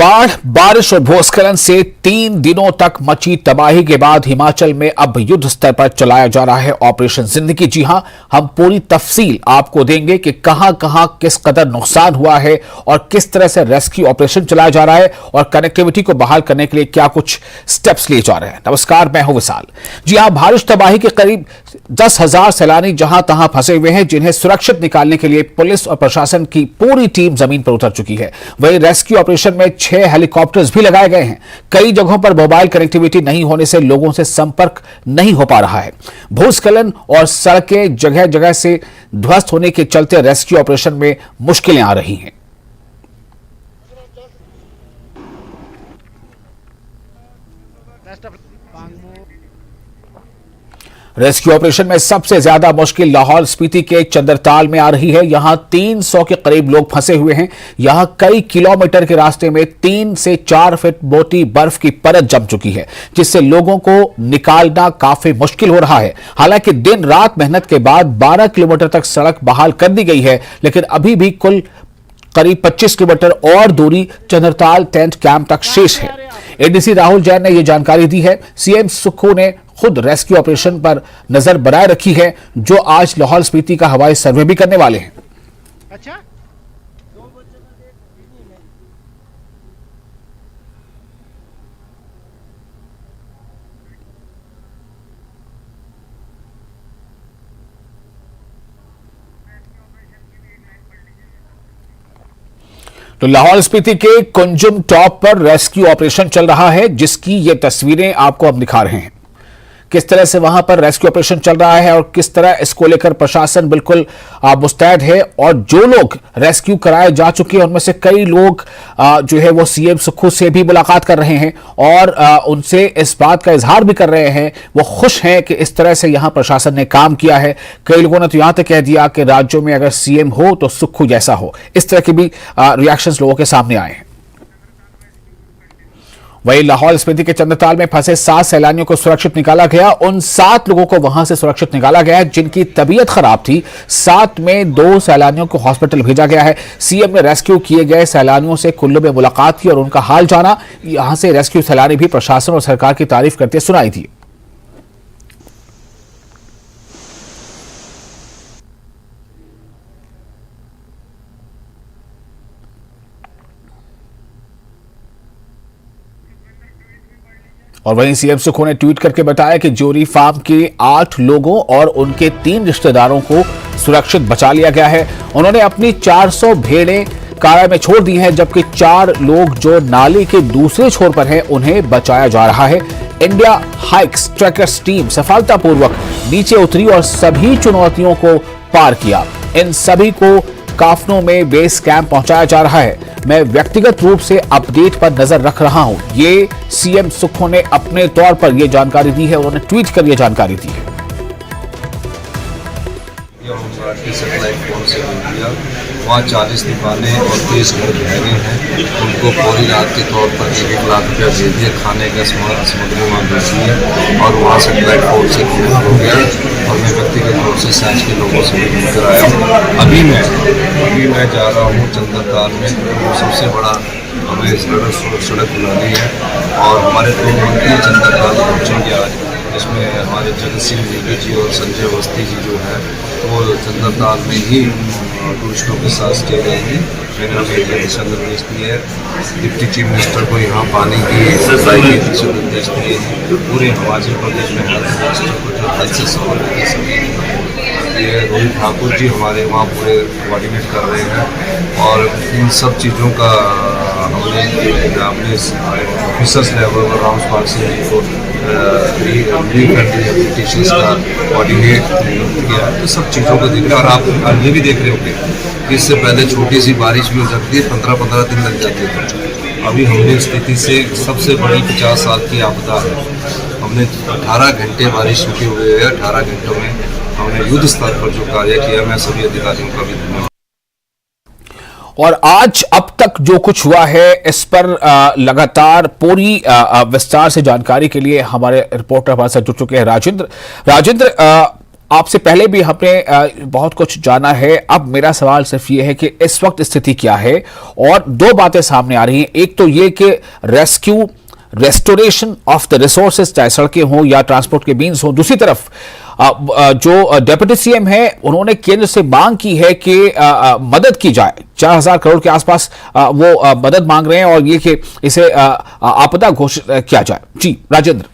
बाढ़, बारिश और भूस्खलन से 3 दिनों तक मची तबाही के बाद हिमाचल में अब युद्ध स्तर पर चलाया जा रहा है ऑपरेशन जिंदगी। जी हां, हम पूरी तफसील आपको देंगे कि कहां कहां किस कदर नुकसान हुआ है और किस तरह से रेस्क्यू ऑपरेशन चलाया जा रहा है और कनेक्टिविटी को बहाल करने के लिए क्या कुछ स्टेप्स लिए जा रहे हैं। नमस्कार, मैं हूं विशाल। जी हां, बारिश तबाही के करीब 10,000 सैलानी जहां तहां फंसे हुए हैं, जिन्हें सुरक्षित निकालने के लिए पुलिस और प्रशासन की पूरी टीम जमीन पर उतर चुकी है। वहीं रेस्क्यू ऑपरेशन में 6 हेलीकॉप्टर्स भी लगाए गए हैं। कई जगहों पर मोबाइल कनेक्टिविटी नहीं होने से लोगों से संपर्क नहीं हो पा रहा है। भूस्खलन और सड़कें जगह जगह से ध्वस्त होने के चलते रेस्क्यू ऑपरेशन में मुश्किलें आ रही हैं। रेस्क्यू ऑपरेशन में सबसे ज्यादा मुश्किल लाहौल स्पीति के चंद्रताल में आ रही है। यहां 300 के करीब लोग फंसे हुए हैं। यहां कई किलोमीटर के रास्ते में 3 से 4 फीट मोटी बर्फ की परत जम चुकी है, जिससे लोगों को निकालना काफी मुश्किल हो रहा है। हालांकि दिन रात मेहनत के बाद 12 किलोमीटर तक सड़क बहाल कर दी गई है, लेकिन अभी भी कुल करीब 25 किलोमीटर और दूरी चंद्रताल टेंट कैंप तक शेष है। एडीसी राहुल जैन ने यह जानकारी दी है। सीएम सुक्खू ने खुद रेस्क्यू ऑपरेशन पर नजर बनाए रखी है, जो आज लाहौल स्पीति का हवाई सर्वे भी करने वाले हैं। अच्छा? तो लाहौल स्पीति के कुंजुम टॉप पर रेस्क्यू ऑपरेशन चल रहा है, जिसकी ये तस्वीरें आपको अब दिखा रहे हैं। किस तरह से वहां पर रेस्क्यू ऑपरेशन चल रहा है और किस तरह इसको लेकर प्रशासन बिल्कुल मुस्तैद है। और जो लोग रेस्क्यू कराए जा चुके हैं, उनमें से कई लोग जो है वो सीएम सुक्खू से भी मुलाकात कर रहे हैं और उनसे इस बात का इजहार भी कर रहे हैं, वो खुश हैं कि इस तरह से यहां प्रशासन ने काम किया है। कई लोगों ने तो यहां तक कह दिया कि राज्यों में अगर सीएम हो तो सुक्खू जैसा हो। इस तरह के भी रिएक्शंस लोगों के सामने आए हैं। वहीं लाहौल स्पीति के चंद्रताल में फंसे 7 सैलानियों को सुरक्षित निकाला गया। उन 7 लोगों को वहां से सुरक्षित निकाला गया है जिनकी तबीयत खराब थी। 7 में 2 सैलानियों को हॉस्पिटल भेजा गया है। सीएम ने रेस्क्यू किए गए सैलानियों से कुल्लू में मुलाकात की और उनका हाल जाना। यहां से रेस्क्यू सैलानी भी प्रशासन और सरकार की तारीफ करते सुनाई दी। और वहीं सीएम सुक्खू ने ट्वीट करके बताया कि जोरी फार्म के 8 लोगों और उनके 3 रिश्तेदारों को सुरक्षित बचा लिया गया है। उन्होंने अपनी 400 भेड़ें कारा में छोड़ दी हैं, जबकि 4 लोग जो नाले के दूसरे छोर पर हैं, उन्हें बचाया जा रहा है। इंडिया हाइक्स ट्रैकर्स टीम सफलतापूर्वक नीचे उतरी और सभी चुनौतियों को पार किया। इन सभी को काफनों में बेस कैंप पहुंचाया जा रहा है। मैं व्यक्तिगत रूप से अपडेट पर नजर रख रहा हूं। ये सीएम सुक्खू ने अपने तौर पर यह जानकारी दी है। उन्होंने ट्वीट कर यह जानकारी दी है। वहाँ 40 दुकानें और 30 घर गहरे हैं। उनको पूरी रात के तौर पर 1 लाख रुपया भेज दिया। खाने का सामग्री वहाँ भेज दिए और वहाँ से प्लेटफॉर्म से कनेक्ट हो गया। और मैं व्यक्तिगत रूप से साइंस के लोगों से भी मिलकर आया हूँ। अभी मैं जा रहा हूँ चंद्रताल में। सबसे बड़ा हमें सड़क बनानी है और हमारे 2 मंत्री चंद्रताल पहुँचेंगे आज, इसमें हमारे जगत सिंह नेगी जी और संजय अवस्थी जी जो है वो चंद्रताल में ही टूरिस्टों के साथ स्टे रहेंगे। मैंने उन्हें दिशा निर्देश दिए है। डिप्टी चीफ मिनिस्टर को यहाँ पानी की सप्लाई के दिशा निर्देश दिए हैं। पूरे हिमाचल प्रदेश में हेल्थ मिनिस्टर को जो हेल्थ से सहूलियत ये रोहित ठाकुर जी हमारे वहाँ पूरे कोऑर्डिनेट कर रहे हैं। और इन सब चीज़ों का हमने ऑफिसर्स लेवल पर राउंड पार्क से को एप्लीकेशंस का कोऑर्डिनेट किया। तो सब चीज़ों को देख रहे हैं। और आप ये भी देख रहे होंगे कि इससे पहले छोटी सी बारिश भी हो सकती है, 15-15 दिन लग जाते थे। अभी हमने स्थिति से सबसे बड़ी 50 साल की आपदा है। हमने 18 घंटे बारिश रुके हुए है। 18 घंटों में हमने युद्ध स्तर पर जो कार्य किया, मैं सभी अधिकारियों का भी धन्यवाद। और आज अब तक जो कुछ हुआ है इस पर लगातार पूरी विस्तार से जानकारी के लिए हमारे रिपोर्टर हमारे साथ जुड़ चुके हैं राजेंद्र। आपसे पहले भी हमने बहुत कुछ जाना है। अब मेरा सवाल सिर्फ ये है कि इस वक्त स्थिति क्या है, और दो बातें सामने आ रही हैं। एक तो ये कि रेस्टोरेशन ऑफ द रिसोर्सेज, चाहे सड़कें हों या ट्रांसपोर्ट के मीन्स हों। दूसरी तरफ जो डेप्यूटी सीएम है, उन्होंने केंद्र से मांग की है कि मदद की जाए। 4000 करोड़ के आसपास वो मदद मांग रहे हैं, और ये कि इसे आपदा घोषित किया जाए। जी राजेंद्र।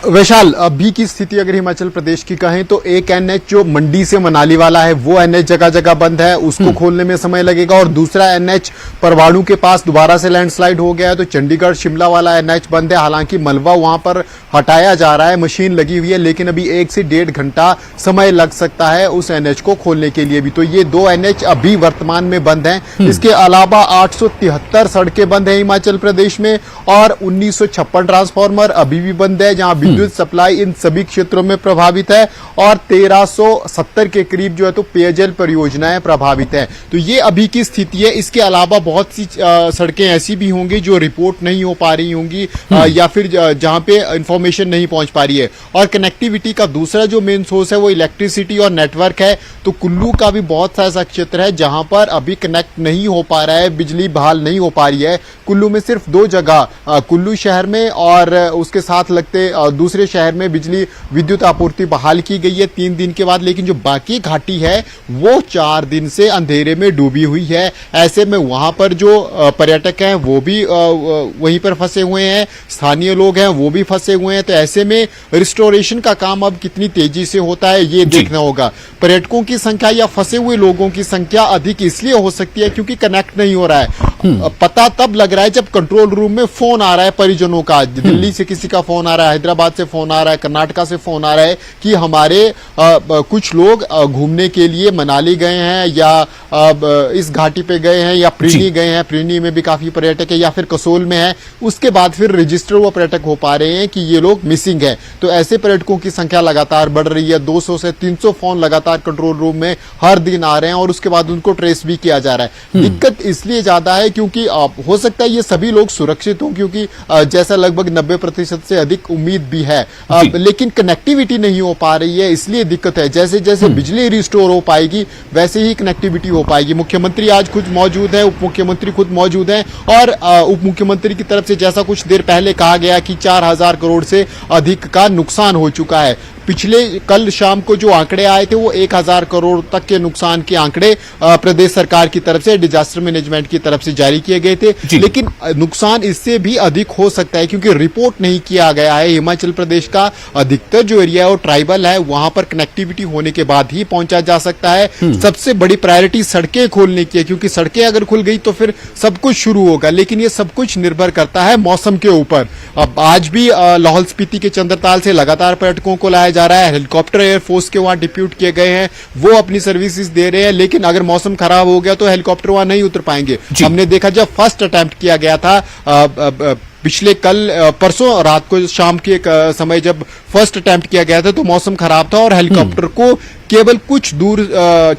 वैशाल, अभी की स्थिति अगर हिमाचल प्रदेश की कहें तो एक एनएच जो मंडी से मनाली वाला है, वो एनएच जगह जगह बंद है, उसको खोलने में समय लगेगा। और दूसरा एनएच परवाणु के पास दोबारा से लैंडस्लाइड हो गया है, तो चंडीगढ़ शिमला वाला एनएच बंद है। हालांकि मलबा वहां पर हटाया जा रहा है, मशीन लगी हुई है, लेकिन अभी 1 से 1.5 घंटा समय लग सकता है उस एनएच को खोलने के लिए भी। तो ये 2 एनएच अभी वर्तमान में बंद हैं। इसके अलावा 873 सड़कें बंद है हिमाचल प्रदेश में, और 1956 ट्रांसफार्मर अभी भी बंद है, जहां विद्युत सप्लाई इन सभी क्षेत्रों में प्रभावित है, और 1370 के करीब जो है तो पेयजल परियोजनाएं प्रभावित है। तो ये अभी की स्थिति है। इसके अलावा बहुत सी सड़कें ऐसी भी होंगी जो रिपोर्ट नहीं हो पा रही होंगी, या फिर जहां पे इंफॉर्मेशन नहीं पहुंच पा रही है। और कनेक्टिविटी का दूसरा जो मेन सोर्स है वो इलेक्ट्रिसिटी और नेटवर्क है। तो कुल्लू का भी बहुत सा ऐसा क्षेत्र है जहां पर अभी कनेक्ट नहीं हो पा रहा है, बिजली बहाल नहीं हो पा रही है। कुल्लू में सिर्फ 2 जगह, कुल्लू शहर में और उसके साथ लगते दूसरे शहर में बिजली विद्युत आपूर्ति बहाल की गई है 3 दिन के बाद, लेकिन जो बाकी घाटी है वो 4 दिन से अंधेरे में डूबी हुई है। ऐसे में वहां पर जो पर्यटक हैं वो भी वहीं पर फंसे हुए हैं, स्थानीय लोग हैं वो भी फंसे हुए हैं। तो ऐसे में रिस्टोरेशन का काम अब कितनी तेजी से होता है ये देखना होगा। पर्यटकों की संख्या या फंसे हुए लोगों की संख्या अधिक इसलिए हो सकती है क्योंकि कनेक्ट नहीं हो रहा है। पता तब लग रहा है जब कंट्रोल रूम में फोन आ रहा है परिजनों का, दिल्ली से किसी का फोन आ रहा है, हैदराबाद से फोन आ रहा है, कर्नाटका से फोन आ रहा है कि हमारे कुछ लोग घूमने के लिए मनाली गए हैं, या इस घाटी पे गए हैं, या प्रीनी गए हैं, प्रीनी में भी काफी पर्यटक है, या फिर कसोल में है। उसके बाद फिर रजिस्टर वो पर्यटक हो पा रहे हैं कि ये लोग मिसिंग है। तो ऐसे पर्यटकों की संख्या लगातार बढ़ रही है। 200 से 300 फोन लगातार कंट्रोल रूम में हर दिन आ रहे हैं, और उसके बाद उनको ट्रेस भी किया जा रहा है। दिक्कत इसलिए ज्यादा है क्योंकि हो सकता है ये सभी लोग सुरक्षित हों, क्योंकि जैसा लगभग 90% से अधिक उम्मीद भी है, लेकिन कनेक्टिविटी नहीं हो पा रही है, इसलिए दिक्कत है। जैसे जैसे बिजली रिस्टोर हो पाएगी वैसे ही कनेक्टिविटी हो पाएगी। मुख्यमंत्री आज खुद मौजूद है, उप मुख्यमंत्री खुद मौजूद हैं, और उप मुख्यमंत्री की तरफ से जैसा कुछ देर पहले कहा गया कि 4000 करोड़ से अधिक का नुकसान हो चुका है। पिछले कल शाम को जो आंकड़े आए थे वो 1000 करोड़ तक के नुकसान के आंकड़े प्रदेश सरकार की तरफ से, डिजास्टर मैनेजमेंट की तरफ से जारी किए गए थे। लेकिन नुकसान इससे भी अधिक हो सकता है क्योंकि रिपोर्ट नहीं किया गया है। हिमाचल प्रदेश का अधिकतर जो एरिया है वो ट्राइबल है, वहां पर कनेक्टिविटी होने के बाद ही पहुंचा जा सकता है। सबसे बड़ी प्रायोरिटी सड़कें खोलने की है, क्योंकि सड़कें अगर खुल गई तो फिर सब कुछ शुरू होगा, लेकिन ये सब कुछ निर्भर करता है मौसम के ऊपर। अब आज भी लाहौल स्पीति के चंद्रताल से लगातार पर्यटकों को लाया जा रहा है। हेलीकॉप्टर एयरफोर्स के वहां डिप्यूट किए गए हैं, वो अपनी सर्विसेज दे रहे हैं, लेकिन अगर मौसम खराब हो गया तो हेलीकॉप्टर वहां नहीं उतर पाएंगे। हमने देखा जब फर्स्ट अटेम्प्ट किया गया था पिछले कल परसों रात को शाम के समय जब फर्स्ट अटेम्प्ट किया गया था तो मौसम खराब था, और हेलीकॉप्टर को केवल कुछ दूर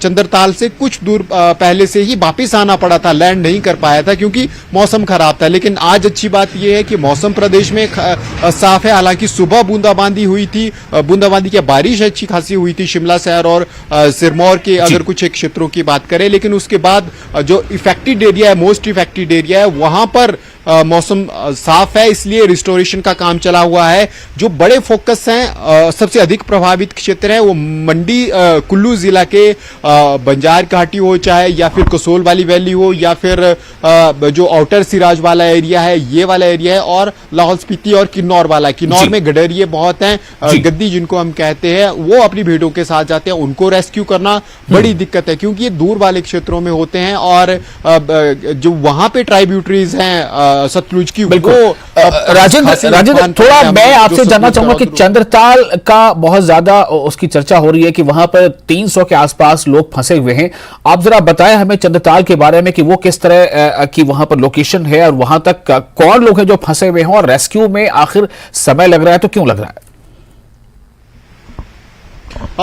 चंद्रताल से कुछ दूर पहले से ही वापिस आना पड़ा था, लैंड नहीं कर पाया था क्योंकि मौसम खराब था। लेकिन आज अच्छी बात यह है कि मौसम प्रदेश में साफ है। हालांकि सुबह बूंदाबांदी हुई थी, बूंदाबांदी की बारिश अच्छी खासी हुई थी शिमला शहर और सिरमौर के अगर कुछ एक क्षेत्रों की बात करें, लेकिन उसके बाद जो इफेक्टेड एरिया है, मोस्ट इफेक्टेड एरिया है, वहां पर मौसम साफ है, इसलिए रिस्टोरेशन का काम चला हुआ है। जो बड़े फोकस हैं, सबसे अधिक प्रभावित क्षेत्र है वो मंडी कुल्लू जिला के बंजार घाटी हो, चाहे या फिर कसोल वाली वैली हो, या फिर जो आउटर सिराज वाला एरिया है ये वाला एरिया है, और लाहौल स्पीति और किन्नौर वाला। किन्नौर में गडरिये बहुत हैं, गद्दी जिनको हम कहते हैं, वो अपनी भेड़ों के साथ जाते हैं, उनको रेस्क्यू करना बड़ी दिक्कत है क्योंकि ये दूर वाले क्षेत्रों में होते हैं, और जो वहां पे ट्राइब्यूटरीज हैं सतलुज की, वो राजेंद्र थोड़ा मैं आपसे जानना चाहूंगा कि चंद्रताल का बहुत ज्यादा उसकी चर्चा हो रही है कि वहां पर 300 के आसपास लोग फंसे हुए हैं। आप जरा बताएं हमें चंद्रताल के बारे में कि वो किस तरह की वहां पर लोकेशन है, और वहां तक कौन लोग हैं जो फंसे हुए हैं, और रेस्क्यू में आखिर समय लग रहा है तो क्यों लग रहा है?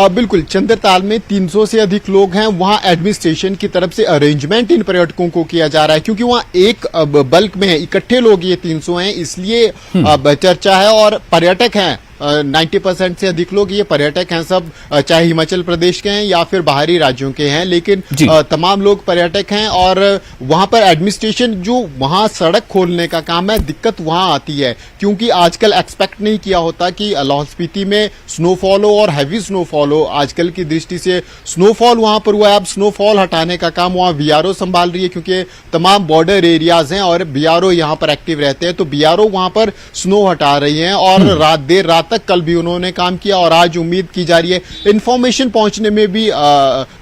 बिल्कुल, चंद्रताल में 300 से अधिक लोग हैं। वहां एडमिनिस्ट्रेशन की तरफ से अरेंजमेंट इन पर्यटकों को किया जा रहा है क्योंकि वहां एक बल्क में है, इकट्ठे लोग ये 300 हैं, इसलिए चर्चा है। और पर्यटक हैं 90% से अधिक लोग ये पर्यटक हैं सब, चाहे हिमाचल प्रदेश के हैं या फिर बाहरी राज्यों के हैं, लेकिन तमाम लोग पर्यटक हैं। और वहां पर एडमिनिस्ट्रेशन जो वहां सड़क खोलने का काम है, दिक्कत वहां आती है क्योंकि आजकल एक्सपेक्ट नहीं किया होता कि लाहौल स्पीति में स्नोफॉल हो और हैवी स्नोफॉल हो। आजकल की दृष्टि से स्नोफॉल वहां पर हुआ है, अब स्नोफॉल हटाने का काम वहां बीआरओ संभाल रही है क्योंकि तमाम बॉर्डर एरियाज हैं और बीआरओ यहां पर एक्टिव रहते हैं, तो बीआरओ वहां पर स्नो हटा रही है। और देर रात तक कल भी उन्होंने काम किया और आज उम्मीद की जा रही है। इंफॉर्मेशन पहुंचने में भी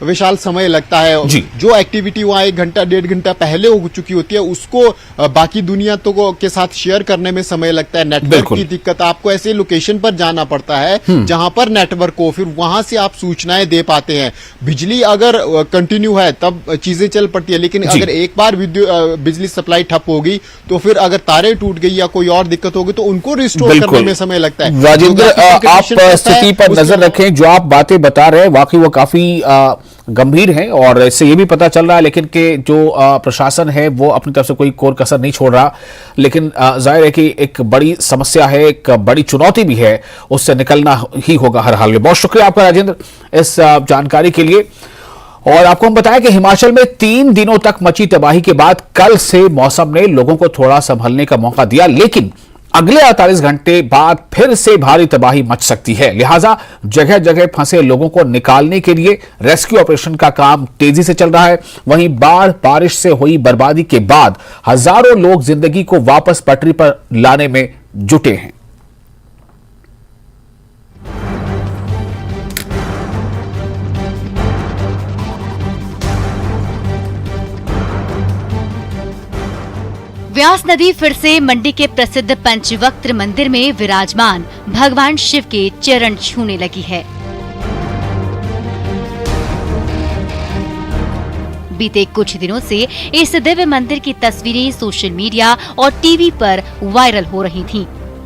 विशाल समय लगता है। जो एक्टिविटी वहां 1 घंटा 1.5 घंटा पहले हो चुकी होती है उसको बाकी दुनिया तो के साथ शेयर करने में समय लगता है। नेटवर्क की दिक्कत, आपको ऐसे लोकेशन पर जाना पड़ता है जहां पर नेटवर्क हो, फिर वहां से आप सूचनाएं दे पाते हैं। बिजली अगर कंटिन्यू है तब चीजें चल पड़ती है, लेकिन अगर एक बार बिजली सप्लाई ठप होगी तो फिर अगर तारे टूट गई या कोई और दिक्कत होगी तो उनको रिस्टोर करने में समय लगता है। राजेंद्र, आप स्थिति पर नजर रखें, जो आप बातें बता रहे हैं वाकई वो काफी गंभीर हैं और इससे ये भी पता चल रहा है लेकिन कि जो प्रशासन है वो अपनी तरफ से कोई कोर कसर नहीं छोड़ रहा। लेकिन जाहिर है कि एक बड़ी समस्या है, एक बड़ी चुनौती भी है, उससे निकलना ही होगा हर हाल में। बहुत शुक्रिया आपका राजेंद्र इस जानकारी के लिए। और आपको हम बताया कि हिमाचल में 3 दिनों तक मची तबाही के बाद कल से मौसम ने लोगों को थोड़ा संभलने का मौका दिया, लेकिन अगले 48 घंटे बाद फिर से भारी तबाही मच सकती है। लिहाजा जगह जगह फंसे लोगों को निकालने के लिए रेस्क्यू ऑपरेशन का काम तेजी से चल रहा है। वहीं बाढ़ बारिश से हुई बर्बादी के बाद हजारों लोग जिंदगी को वापस पटरी पर लाने में जुटे हैं। व्यास नदी फिर से मंडी के प्रसिद्ध पंचवक्त मंदिर में विराजमान भगवान शिव के चरण छूने लगी है। बीते कुछ दिनों से इस दिव्य मंदिर की तस्वीरें सोशल मीडिया और टीवी पर वायरल हो रही थीं।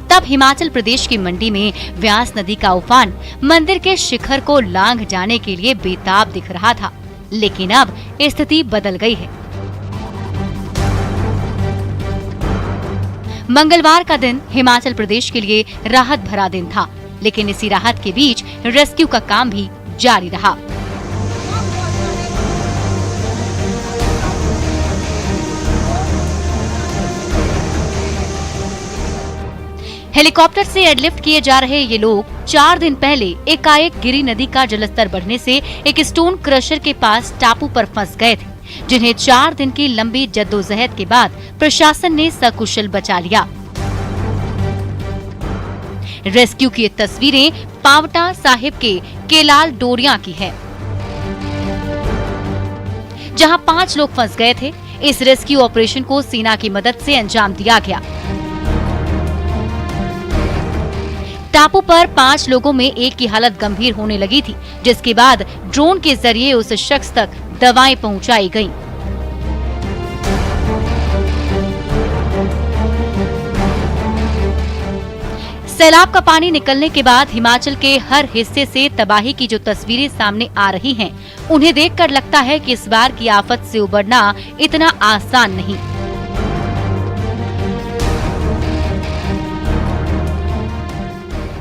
तब हिमाचल प्रदेश की मंडी में व्यास नदी का उफान मंदिर के शिखर को लांघ जाने के लिए बेताब दिख रहा था, लेकिन अब स्थिति बदल गई है। मंगलवार का दिन हिमाचल प्रदेश के लिए राहत भरा दिन था, लेकिन इसी राहत के बीच रेस्क्यू का काम भी जारी रहा। हेलीकॉप्टर से एयरलिफ्ट किए जा रहे ये लोग 4 दिन पहले एकाएक गिरी नदी का जलस्तर बढ़ने से एक स्टोन क्रशर के पास टापू पर फंस गए थे, जिन्हें 4 दिन की लंबी जद्दोजहद के बाद प्रशासन ने सकुशल बचा लिया। रेस्क्यू की ये तस्वीरें पावटा साहिब के केलाल डोरिया की है, जहां 5 लोग फंस गए थे। इस रेस्क्यू ऑपरेशन को सेना की मदद से अंजाम दिया गया। टापू पर 5 लोगों में एक की हालत गंभीर होने लगी थी, जिसके बाद ड्रोन के जरिए उस शख्स तक दवाएं पहुंचाई गईं। सैलाब का पानी निकलने के बाद हिमाचल के हर हिस्से से तबाही की जो तस्वीरें सामने आ रही हैं, उन्हें देखकर लगता है कि इस बार की आफत से उबरना इतना आसान नहीं।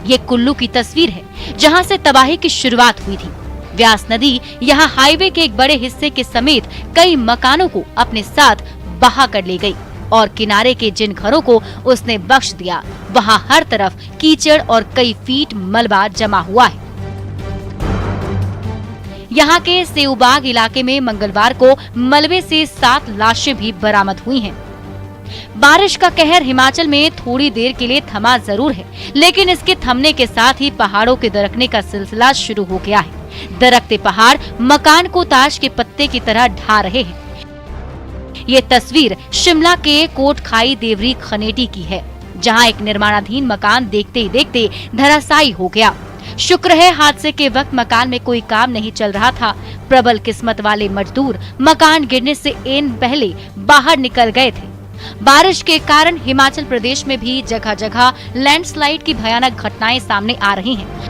ये कुल्लू की तस्वीर है, जहां से तबाही की शुरुआत हुई थी। व्यास नदी यहां हाईवे के एक बड़े हिस्से के समेत कई मकानों को अपने साथ बहा कर ले गई और किनारे के जिन घरों को उसने बख्श दिया, वहां हर तरफ कीचड़ और कई फीट मलबा जमा हुआ है। यहाँ के सेऊबाग इलाके में मंगलवार को मलबे से 7 लाशें भी बरामद हुई हैं। बारिश का कहर हिमाचल में थोड़ी देर के लिए थमा जरूर है, लेकिन इसके थमने के साथ ही पहाड़ों के दरकने का सिलसिला शुरू हो गया है। दरकते पहाड़ मकान को ताश के पत्ते की तरह ढा रहे हैं। ये तस्वीर शिमला के कोटखाई देवरी खनेटी की है, जहां एक निर्माणाधीन मकान देखते ही देखते धराशायी हो गया। शुक्र है हादसे के वक्त मकान में कोई काम नहीं चल रहा था। प्रबल किस्मत वाले मजदूर मकान गिरने से एन पहले बाहर निकल गए थे। बारिश के कारण हिमाचल प्रदेश में भी जगह जगह लैंडस्लाइड की भयानक घटनाएं सामने आ रही हैं।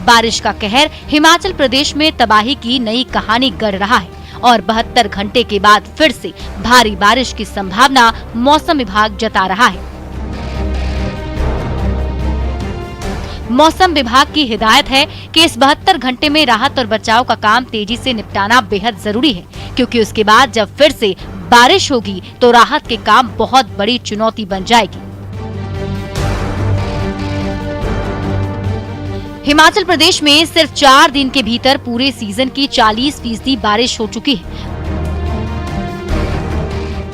बारिश का कहर हिमाचल प्रदेश में तबाही की नई कहानी गढ़ रहा है और 72 घंटे के बाद फिर से भारी बारिश की संभावना मौसम विभाग जता रहा है। मौसम विभाग की हिदायत है कि इस 72 घंटे में राहत और बचाव का काम तेजी से निपटाना बेहद जरूरी है, क्योंकि उसके बाद जब फिर से बारिश होगी तो राहत के काम बहुत बड़ी चुनौती बन जाएगी। हिमाचल प्रदेश में सिर्फ 4 दिन के भीतर पूरे सीजन की 40% बारिश हो चुकी है।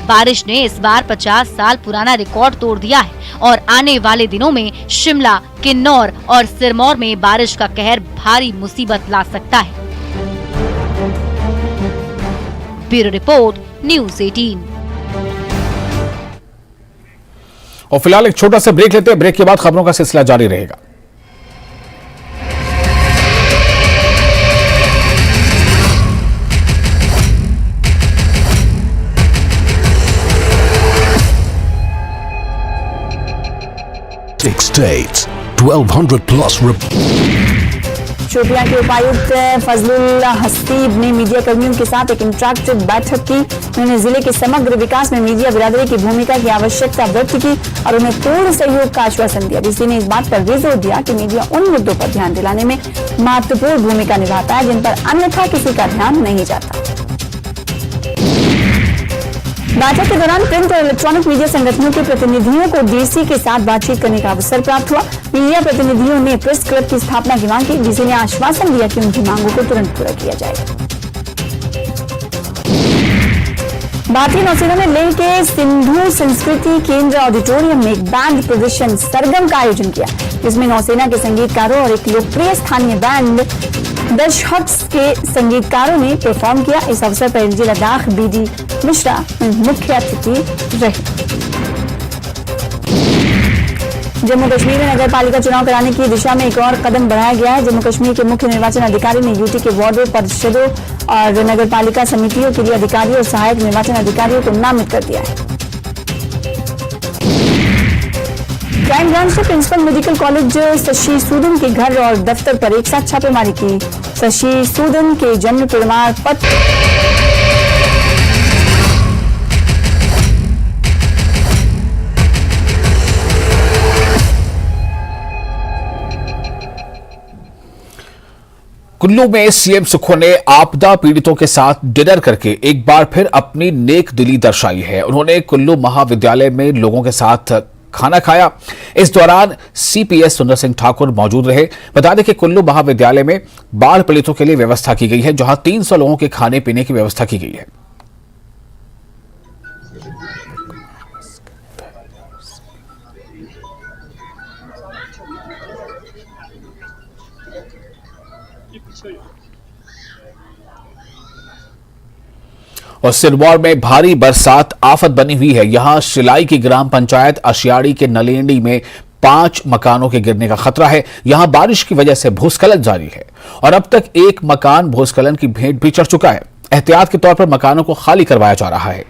बारिश ने इस बार 50 साल पुराना रिकॉर्ड तोड़ दिया है और आने वाले दिनों में शिमला, किन्नौर और सिरमौर में बारिश का कहर भारी मुसीबत ला सकता है। Bureau report, news 18। और फिलहाल एक छोटा सा ब्रेक लेते हैं। ब्रेक के बाद खबरों का सिलसिला जारी रहेगा। States 1200 plus शोपियां के उपायुक्त फजलुल हसीब ने मीडिया कर्मियों के साथ एक इंटरैक्टिव बैठक की। उन्होंने जिले के समग्र विकास में मीडिया बिरादरी की भूमिका की आवश्यकता व्यक्त की और उन्हें पूर्ण सहयोग का आश्वासन दिया। डीसी ने इस बात पर भी जोर दिया कि मीडिया उन मुद्दों पर ध्यान दिलाने में महत्वपूर्ण भूमिका निभाता है जिन पर अन्यथा किसी का ध्यान नहीं जाता। बैठक के दौरान प्रिंट और इलेक्ट्रॉनिक मीडिया संगठनों के प्रतिनिधियों को डीसी के साथ बातचीत करने का अवसर प्राप्त हुआ। मीडिया प्रतिनिधियों ने प्रेस क्लब की स्थापना की मांग की। डीसी ने आश्वासन दिया कि उनकी मांगों को तुरंत पूरा किया जाएगा। भारतीय नौसेना ने लेह के सिंधु संस्कृति केंद्र ऑडिटोरियम में एक बैंड प्रदर्शन सरगम का आयोजन किया, जिसमें नौसेना के संगीतकारों और एक लोकप्रिय स्थानीय बैंड दशहट्स के संगीतकारों ने परफॉर्म किया। इस अवसर पर एलजी लद्दाख बीडी मिश्रा मुख्य अतिथि रहे। जम्मू कश्मीर में नगर पालिका चुनाव कराने की दिशा में एक और कदम बढ़ाया गया है। जम्मू कश्मीर के मुख्य निर्वाचन अधिकारी ने यूटी के वार्डों, परिषदों और नगर पालिका समितियों के लिए अधिकारियों और सहायक निर्वाचन अधिकारियों को नामित कर दिया है। क्राइम ब्रांच ने principal medical college Shashi Sudan के घर और दफ्तर पर एक साथ छापेमारी की। शशि सूदन के जन्म प्रमाण पत्र कुल्लू में सीएम सुक्खू ने आपदा पीड़ितों के साथ डिनर करके एक बार फिर अपनी नेक दिली दर्शाई है। उन्होंने कुल्लू महाविद्यालय में लोगों के साथ खाना खाया। इस दौरान सीपीएस सुंदर सिंह ठाकुर मौजूद रहे। बता दें कि कुल्लू महाविद्यालय में बाढ़ पीड़ितों के लिए व्यवस्था की गई है, जहां 300 लोगों के खाने पीने की व्यवस्था की गई है। और सिरमौर में भारी बरसात आफत बनी हुई है। यहां शिलाई की ग्राम पंचायत अशियाड़ी के नलेंडी में 5 मकानों के गिरने का खतरा है। यहां बारिश की वजह से भूस्खलन जारी है और अब तक एक मकान भूस्खलन की भेंट भी चढ़ चुका है। एहतियात के तौर पर मकानों को खाली करवाया जा रहा है।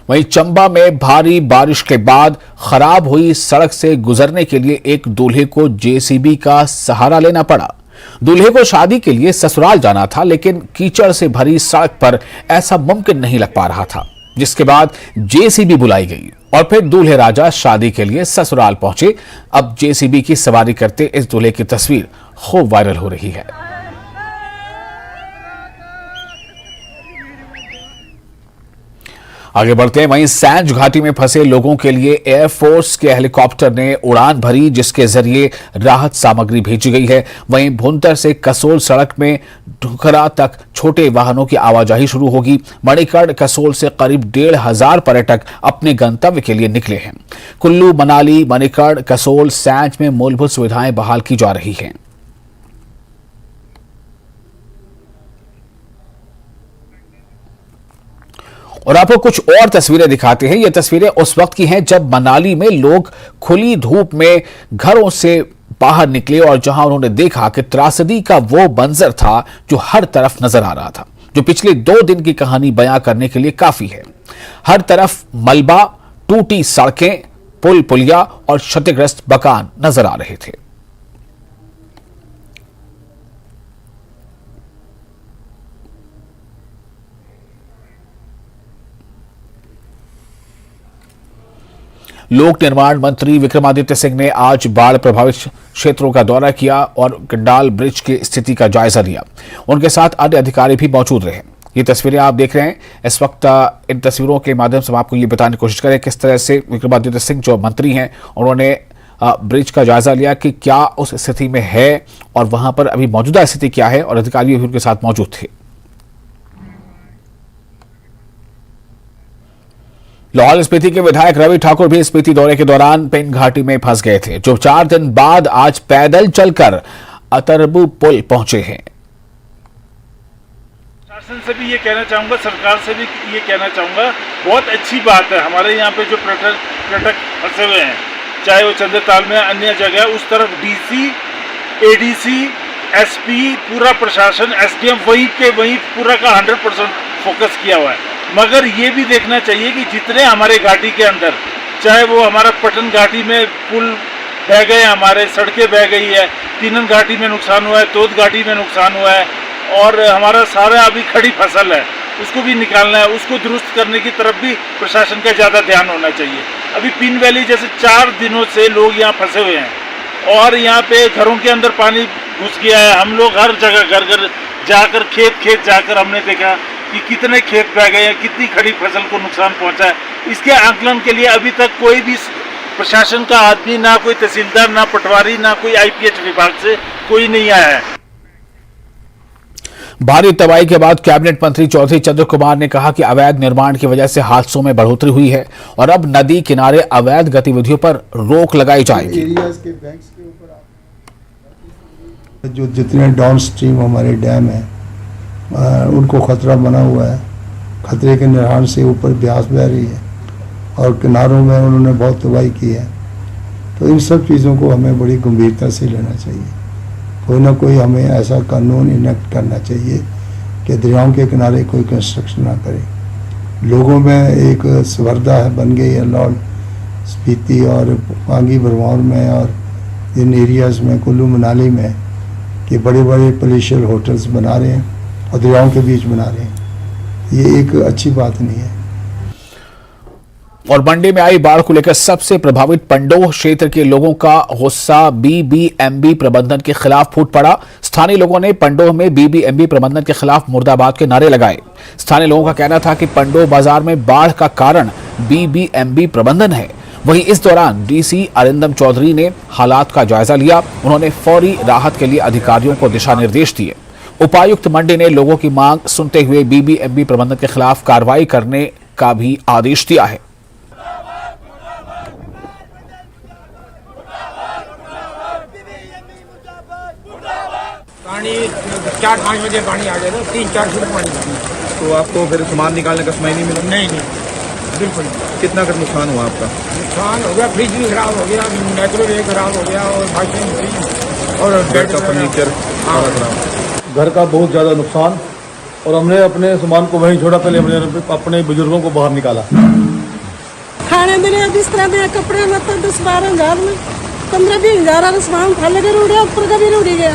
वहीं चंबा में भारी बारिश के बाद खराब हुई सड़क से गुजरने के लिए एक दूल्हे को जेसीबी का सहारा लेना पड़ा। दूल्हे को शादी के लिए ससुराल जाना था, लेकिन कीचड़ से भरी सड़क पर ऐसा मुमकिन नहीं लग पा रहा था, जिसके बाद जेसीबी बुलाई गई और फिर दूल्हे राजा शादी के लिए ससुराल पहुंचे। अब जेसीबी की सवारी करते इस दूल्हे की तस्वीर खूब वायरल हो रही है। आगे बढ़ते हैं। वहीं सैंज घाटी में फंसे लोगों के लिए एयरफोर्स के हेलीकॉप्टर ने उड़ान भरी, जिसके जरिए राहत सामग्री भेजी गई है। वहीं भुंतर से कसोल सड़क में ढुकरा तक छोटे वाहनों की आवाजाही शुरू होगी। मणिकर्ण कसोल से करीब 1,500 पर्यटक अपने गंतव्य के लिए निकले हैं। कुल्लू, मनाली, मणिकर्ण, कसोल, सैंज में मूलभूत सुविधाएं बहाल की जा रही हैं। और आपको कुछ और तस्वीरें दिखाते हैं। ये तस्वीरें उस वक्त की हैं जब मनाली में लोग खुली धूप में घरों से बाहर निकले और जहां उन्होंने देखा कि त्रासदी का वो मंजर था जो हर तरफ नजर आ रहा था, जो पिछले 2 दिन की कहानी बयां करने के लिए काफी है। हर तरफ मलबा, टूटी सड़कें, पुल पुलिया और क्षतिग्रस्त मकान नजर आ रहे थे। लोक निर्माण मंत्री विक्रमादित्य सिंह ने आज बाढ़ प्रभावित क्षेत्रों का दौरा किया और गंडाल ब्रिज की स्थिति का जायजा लिया। उनके साथ अन्य अधिकारी भी मौजूद रहे। ये तस्वीरें आप देख रहे हैं इस वक्त। इन तस्वीरों के माध्यम से हम आपको ये बताने की कोशिश करें किस तरह से विक्रमादित्य सिंह जो मंत्री हैं उन्होंने ब्रिज का जायजा लिया कि क्या उस स्थिति में है और वहां पर अभी मौजूदा स्थिति क्या है, और अधिकारी भी उनके साथ मौजूद थे। लाहौल स्पीति के विधायक रवि ठाकुर भी स्पीति दौरे के दौरान पिन घाटी में फंस गए थे, जो 4 दिन बाद आज पैदल चलकर अतरबू पुल पहुंचे हैं। शासन से भी ये कहना चाहूँगा, सरकार से भी ये कहना चाहूँगा, बहुत अच्छी बात है। हमारे यहाँ पे जो पर्यटक फंसे हुए हैं, चाहे वो चंद्रताल में अन्य जगह, उस तरफ डीसी, एडीसी, एसपी, पूरा प्रशासन, एसडीएम वहीं पूरा का 100% फोकस किया हुआ है। मगर ये भी देखना चाहिए कि जितने हमारे घाटी के अंदर, चाहे वो हमारा पटन घाटी में पुल बह गए, हमारे सड़कें बह गई है, तीनन घाटी में नुकसान हुआ है, तोद घाटी में नुकसान हुआ है, और हमारा सारा अभी खड़ी फसल है, उसको भी निकालना है, उसको दुरुस्त करने की तरफ भी प्रशासन का ज़्यादा ध्यान होना चाहिए। अभी पिन वैली जैसे 4 दिनों से लोग यहाँ फंसे हुए हैं और यहाँ पे घरों के अंदर पानी घुस गया है। हम लोग हर जगह घर जाकर खेत जाकर हमने देखा कि कितने खेत बह गए हैं, कितनी खड़ी फसल को नुकसान पहुँचा है। इसके आंकलन के लिए अभी तक कोई भी प्रशासन का आदमी, ना कोई तहसीलदार, ना पटवारी, ना कोई आईपीएच विभाग से कोई नहीं आया है। भारी तबाही के बाद कैबिनेट मंत्री चौधरी चंद्र कुमार ने कहा कि अवैध निर्माण की वजह से हादसों में बढ़ोतरी हुई है और अब नदी किनारे अवैध गतिविधियों पर रोक लगाई जाएगी। जो जितने डाउन स्ट्रीम हमारे डैम है उनको खतरा बना हुआ है। खतरे के निशान से ऊपर ब्यास बह रही है और किनारों में उन्होंने बहुत तबाही की है। तो इन सब चीज़ों को हमें बड़ी गंभीरता से लेना चाहिए। कोई ना कोई हमें ऐसा कानून इनेक्ट करना चाहिए कि दरियाओं के किनारे कोई कंस्ट्रक्शन ना करे। लोगों में एक स्पर्धा बन गई है लाहौल स्पीति और पांगी भरमौर में और इन एरियाज़ में, कुल्लू मनाली में, कि बड़े बड़े पैलेशियल होटल्स बना रहे हैं और दरियाओं के बीच बना रहे हैं। ये एक अच्छी बात नहीं है। और मंडी में आई बाढ़ को लेकर सबसे प्रभावित पंडोह क्षेत्र के लोगों का गुस्सा बीबीएमबी प्रबंधन के खिलाफ फूट पड़ा। स्थानीय लोगों ने पंडोह में बीबीएमबी प्रबंधन के खिलाफ मुर्दाबाद के नारे लगाए। स्थानीय लोगों का कहना था कि पंडोह बाजार में बाढ़ का कारण बीबीएमबी प्रबंधन है। वहीं इस दौरान डीसी अरिंदम चौधरी ने हालात का जायजा लिया। उन्होंने फौरी राहत के लिए अधिकारियों को दिशा निर्देश दिए। उपायुक्त मंडी ने लोगों की मांग सुनते हुए बीबीएमबी प्रबंधन के खिलाफ कार्रवाई करने का भी आदेश दिया है। पानी 4-5 बजे पानी आ जाएगा, 3-4 फुट पानी। तो आपको फिर सामान निकालने का समय नहीं मिला? नहीं, बिल्कुल। कितना कर नुकसान हुआ आपका? नुकसान हो गया, फ्रिज भी खराब हो गया, माइक्रोवेव खराब हो गया और वाशिंग मशीन और बेड का फर्नीचर सारा खराब। घर का बहुत ज़्यादा नुकसान, और हमने अपने सामान को वहीं छोड़ा। पहले हमने अपने बुजुर्गों को बाहर निकाला। खाने देने बिस्तर दे, कपड़े मतलब 10-12 हज़ार में 15-20 हज़ार वाला सामान खा लगे उड़ा, ऊपर का भी उड़ी गया।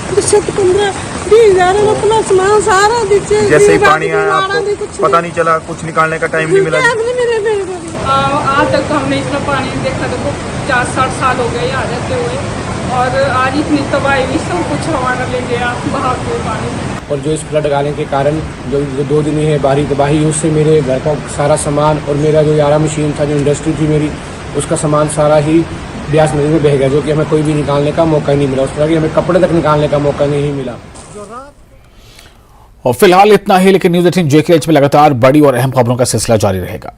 15-20 हज़ार अपना सामान सारा दीजिए। जैसे ही पानी आया आपको पता नहीं चला, कुछ निकालने का टाइम नहीं मिला? आज तक हमने इतना पानी नहीं देखा। देखो 4-60 साल हो गए यहाँ रहते हुए, और आज इतनी तबाही हुई, सब कुछ हमारा ले गया बहा के पानी। और जो इस फ्लड आने के कारण जो 2 दिन है भारी तबाही, उससे मेरे घर का सारा सामान और मेरा जो यारा मशीन था, जो इंडस्ट्री थी मेरी, उसका सामान सारा ही ब्यास नदी में बह गया, जो कि हमें कोई भी निकालने का मौका नहीं मिला। उस तरह की हमें कपड़े तक निकालने का मौका नहीं मिला। और फिलहाल इतना ही, लेकिन न्यूज़ 18 JKH में लगातार बड़ी और अहम खबरों का सिलसिला जारी रहेगा।